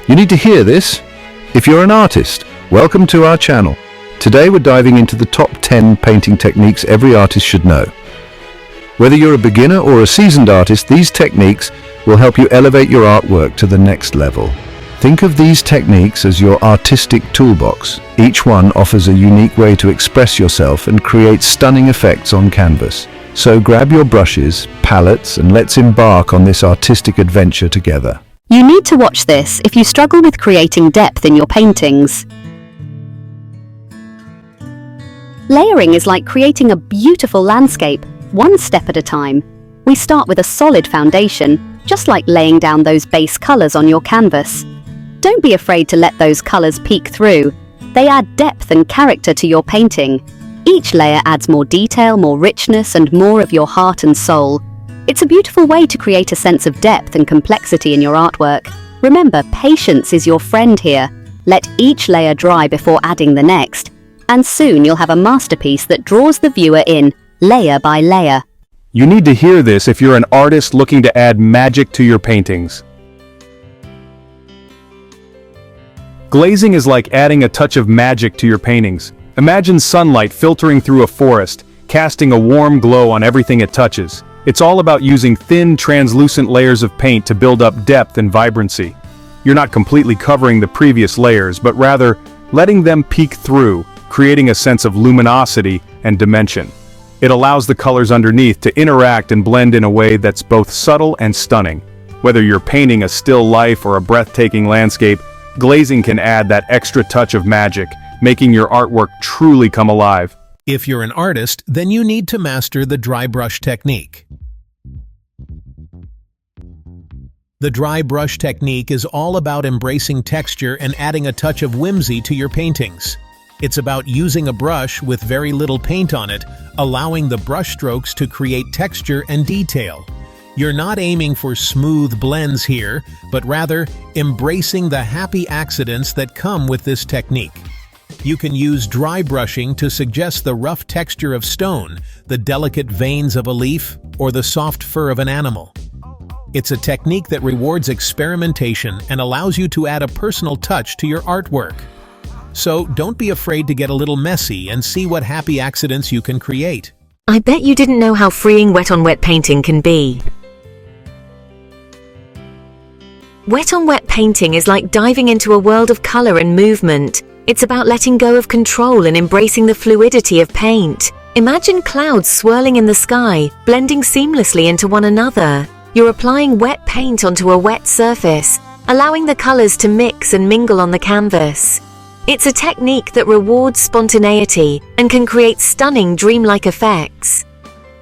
You need to hear this. If you're an artist, welcome to our channel. Today we're diving into the top 10 painting techniques every artist should know. Whether you're a beginner or a seasoned artist, these techniques will help you elevate your artwork to the next level. Think of these techniques as your artistic toolbox. Each one offers a unique way to express yourself and create stunning effects on canvas. So grab your brushes, palettes, and let's embark on this artistic adventure together. You need to watch this if you struggle with creating depth in your paintings. Layering is like creating a beautiful landscape, one step at a time. We start with a solid foundation, just like laying down those base colors on your canvas. Don't be afraid to let those colors peek through. They add depth and character to your painting. Each layer adds more detail, more richness, and more of your heart and soul. It's a beautiful way to create a sense of depth and complexity in your artwork. Remember, patience is your friend here. Let each layer dry before adding the next, and soon you'll have a masterpiece that draws the viewer in, layer by layer. You need to hear this if you're an artist looking to add magic to your paintings. Glazing is like adding a touch of magic to your paintings. Imagine sunlight filtering through a forest, casting a warm glow on everything it touches. It's all about using thin, translucent layers of paint to build up depth and vibrancy. You're not completely covering the previous layers, but rather letting them peek through, creating a sense of luminosity and dimension. It allows the colors underneath to interact and blend in a way that's both subtle and stunning. Whether you're painting a still life or a breathtaking landscape, glazing can add that extra touch of magic, making your artwork truly come alive. If you're an artist, then you need to master the dry brush technique. The dry brush technique is all about embracing texture and adding a touch of whimsy to your paintings. It's about using a brush with very little paint on it, allowing the brush strokes to create texture and detail. You're not aiming for smooth blends here, but rather embracing the happy accidents that come with this technique. You can use dry brushing to suggest the rough texture of stone, the delicate veins of a leaf, or the soft fur of an animal. It's a technique that rewards experimentation and allows you to add a personal touch to your artwork. So don't be afraid to get a little messy and see what happy accidents you can create. I bet you didn't know how freeing wet-on-wet painting can be. Wet-on-wet painting is like diving into a world of color and movement. It's about letting go of control and embracing the fluidity of paint. Imagine clouds swirling in the sky, blending seamlessly into one another. You're applying wet paint onto a wet surface, allowing the colors to mix and mingle on the canvas. It's a technique that rewards spontaneity and can create stunning dreamlike effects.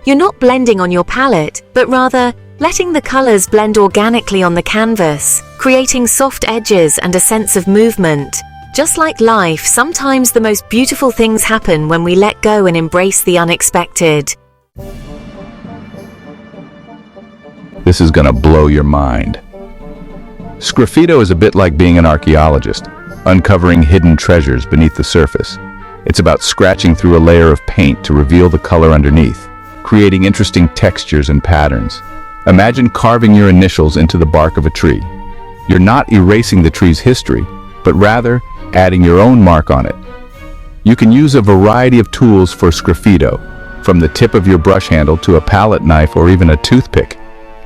You're not blending on your palette, but rather letting the colors blend organically on the canvas, creating soft edges and a sense of movement. Just like life, sometimes the most beautiful things happen when we let go and embrace the unexpected. This is gonna blow your mind. Sgraffito is a bit like being an archaeologist, uncovering hidden treasures beneath the surface. It's about scratching through a layer of paint to reveal the color underneath, creating interesting textures and patterns. Imagine carving your initials into the bark of a tree. You're not erasing the tree's history, but rather adding your own mark on it. You can use a variety of tools for sgraffito, from the tip of your brush handle to a palette knife or even a toothpick.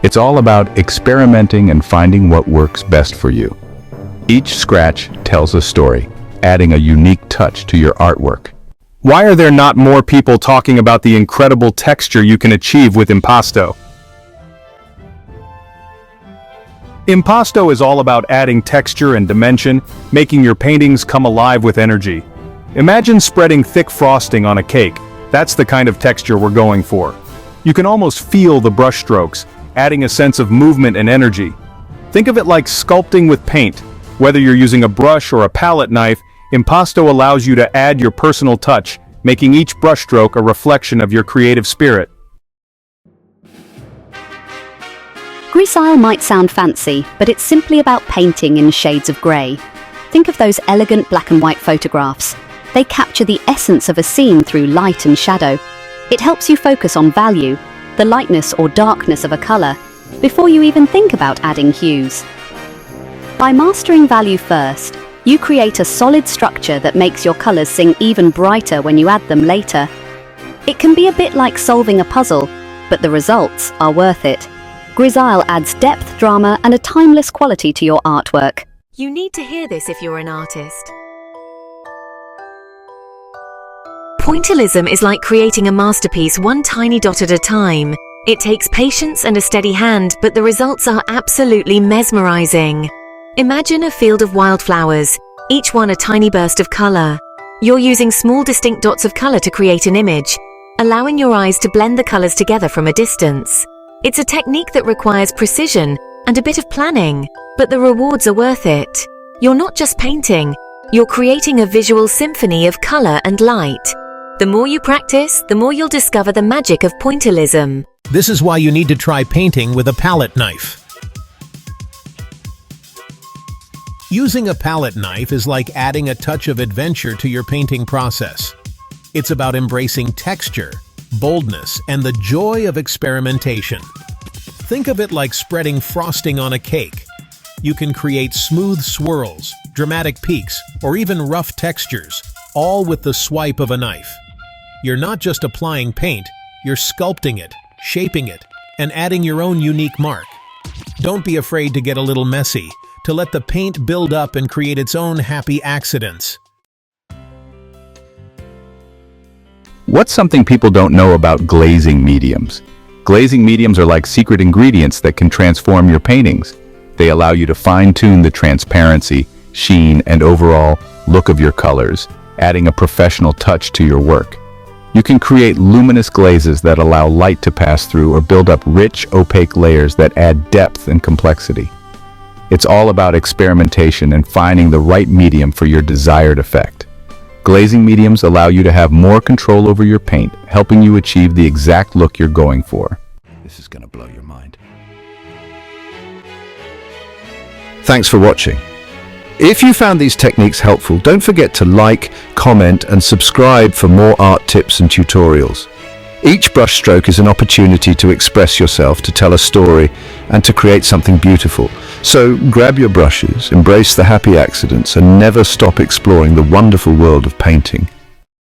It's all about experimenting and finding what works best for you. Each scratch tells a story, adding a unique touch to your artwork. Why are there not more people talking about the incredible texture you can achieve with impasto? Impasto is all about adding texture and dimension, making your paintings come alive with energy. Imagine spreading thick frosting on a cake. That's the kind of texture we're going for. You can almost feel the brush strokes, adding a sense of movement and energy. Think of it like sculpting with paint. Whether you're using a brush or a palette knife, impasto allows you to add your personal touch, making each brushstroke a reflection of your creative spirit. Grisile might sound fancy, but it's simply about painting in shades of grey. Think of those elegant black and white photographs. They capture the essence of a scene through light and shadow. It helps you focus on value, the lightness or darkness of a colour, before you even think about adding hues. By mastering value first, you create a solid structure that makes your colors sing even brighter when you add them later. It can be a bit like solving a puzzle, but the results are worth it. Grisaille adds depth, drama, and a timeless quality to your artwork. You need to hear this if you're an artist. Pointillism is like creating a masterpiece one tiny dot at a time. It takes patience and a steady hand, but the results are absolutely mesmerizing. Imagine a field of wildflowers, each one a tiny burst of color. You're using small distinct dots of color to create an image, allowing your eyes to blend the colors together from a distance. It's a technique that requires precision and a bit of planning, but the rewards are worth it. You're not just painting, you're creating a visual symphony of color and light. The more you practice, the more you'll discover the magic of pointillism. This is why you need to try painting with a palette knife. Using a palette knife is like adding a touch of adventure to your painting process. It's about embracing texture, boldness, and the joy of experimentation. Think of it like spreading frosting on a cake. You can create smooth swirls, dramatic peaks, or even rough textures, all with the swipe of a knife. You're not just applying paint, you're sculpting it, shaping it, and adding your own unique mark. Don't be afraid to get a little messy, to let the paint build up and create its own happy accidents. What's something people don't know about glazing mediums? Glazing mediums are like secret ingredients that can transform your paintings. They allow you to fine-tune the transparency, sheen, and overall look of your colors, adding a professional touch to your work. You can create luminous glazes that allow light to pass through or build up rich, opaque layers that add depth and complexity. It's all about experimentation and finding the right medium for your desired effect. Glazing mediums allow you to have more control over your paint, helping you achieve the exact look you're going for. This is going to blow your mind. Thanks for watching. If you found these techniques helpful, don't forget to like, comment, and subscribe for more art tips and tutorials. Each brushstroke is an opportunity to express yourself, to tell a story, and to create something beautiful. So grab your brushes, embrace the happy accidents, and never stop exploring the wonderful world of painting.